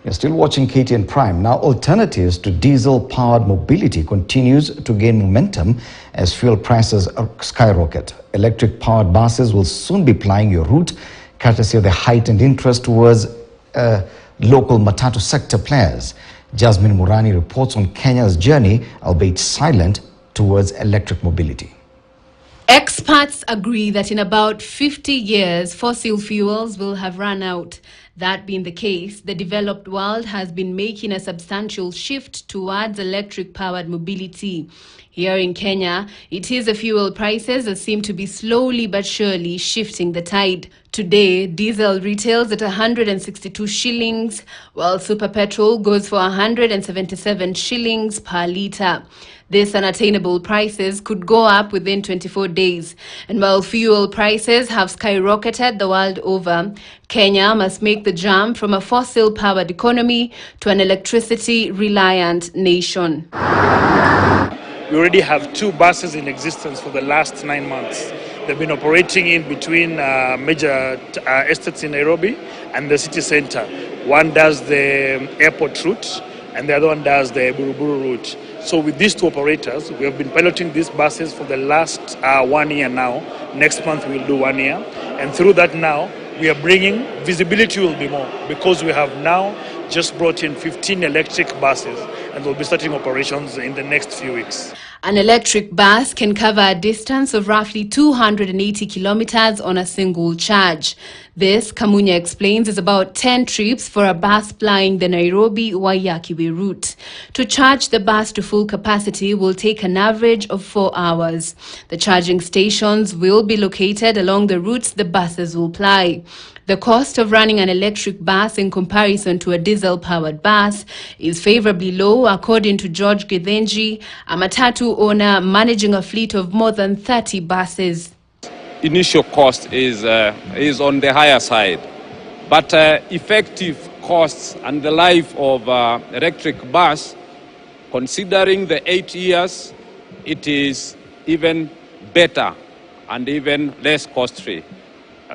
You're still watching KTN Prime. Now, alternatives to diesel-powered mobility continues to gain momentum as fuel prices skyrocket. Electric-powered buses will soon be plying your route, courtesy of the heightened interest towards local matatu sector players. Jasmine Murani reports on Kenya's journey, albeit silent, towards electric mobility. Experts agree that in about 50 years, fossil fuels will have run out. That being the case, the developed world has been making a substantial shift towards electric-powered mobility. Here in Kenya, it is the fuel prices that seem to be slowly but surely shifting the tide. Today, diesel retails at 162 shillings, while super petrol goes for 177 shillings per litre. These unattainable prices could go up within 24 days. And while fuel prices have skyrocketed the world over, Kenya must make the jump from a fossil-powered economy to an electricity-reliant nation. We already have 2 buses in existence for the last 9 months. They've been operating in between major estates in Nairobi and the city center. One does the airport route and the other one does the Buruburu route. So with these 2 operators, we have been piloting these buses for the last 1 year now. Next month we'll do 1 year. And through that now, we are bringing, visibility will be more because we have now just brought in 15 electric buses and we'll be starting operations in the next few weeks. An electric bus can cover a distance of roughly 280 kilometers on a single charge. This, Kamunya explains, is about 10 trips for a bus plying the Nairobi-Waiyaki route. To charge the bus to full capacity will take an average of 4 hours. The charging stations will be located along the routes the buses will ply. The cost of running an electric bus in comparison to a diesel-powered bus is favorably low, according to George Githenji, a matatu owner managing a fleet of more than 30 buses. Initial cost is on the higher side, but effective costs and the life of electric bus, considering the 8 years, it is even better and even less costly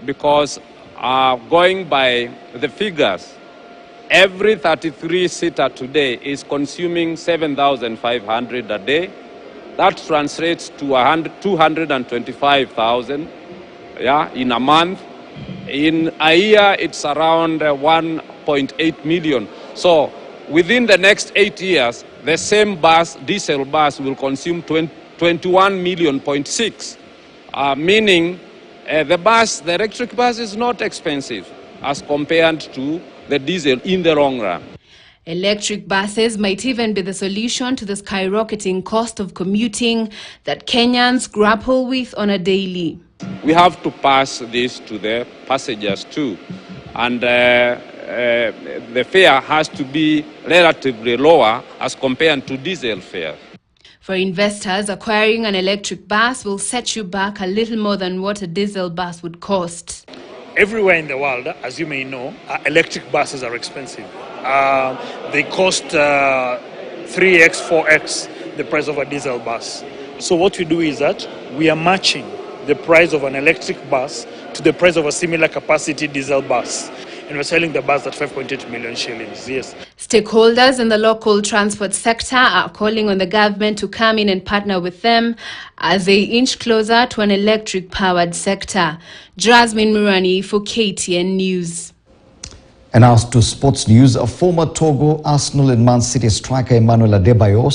because going by the figures, every 33-seater today is consuming 7,500 a day. That translates to 225,000 in a month. In a year, it's around 1.8 million. So within the next 8 years, the same bus, diesel bus, will consume 21.6 million, meaning the electric bus is not expensive as compared to the diesel in the long run. Electric buses might even be the solution to the skyrocketing cost of commuting that Kenyans grapple with on a daily. We have to pass this to the passengers too, and the fare has to be relatively lower as compared to diesel fare. For investors, acquiring an electric bus will set you back a little more than what a diesel bus would cost. Everywhere in the world, as you may know, electric buses are expensive. They cost 3x, 4x the price of a diesel bus. So what we do is that we are matching the price of an electric bus to the price of a similar capacity diesel bus. And we're selling the bus at 5.8 million shillings, yes. Stakeholders in the local transport sector are calling on the government to come in and partner with them as they inch closer to an electric-powered sector. Jasmine Murani for KTN News. And now to sports news. A former Togo, Arsenal and Man City striker Emmanuel Adebayor